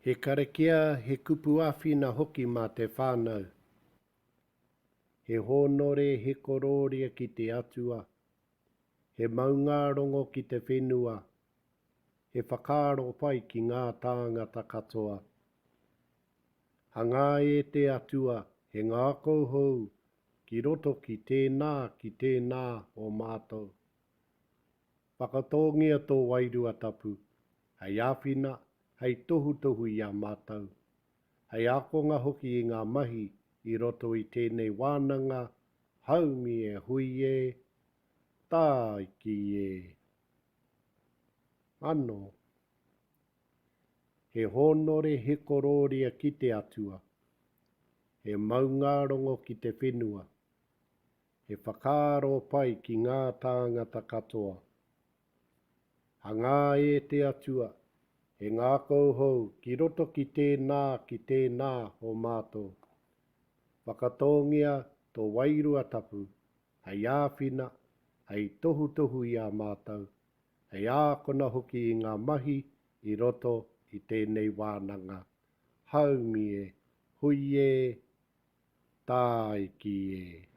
He karakia he kupu awhina hoki mā te whānau. He honore he kororia ki te atua. He maungarongo ki te whenua. He whakaaro pai ki ngā tāngata katoa. Hanga e te atua, he ngā kouhou, ki roto ki tēnā o mātou. Whakatongia tō wairua tapu, hei āwhina, hei tohu i a mātou. Hei akonga hoki i ngā mahi i roto i tēnei wānanga, haumi e hui e, tāiki e. Ano. He honore he kororia ki te atua. He maungarongo ki te whenua. He whakaaro pai ki ngā tāngata katoa. Hanga e te atua. He ngā kouhou ki roto ki tēnā o mātou. Whakatongia tō wairua tapu. Hei āwhina, hei tohu i a mātou. Hei ākona hoki i ngā mahi i roto i tēnei wānanga. Haumi e, hui e, tāiki e.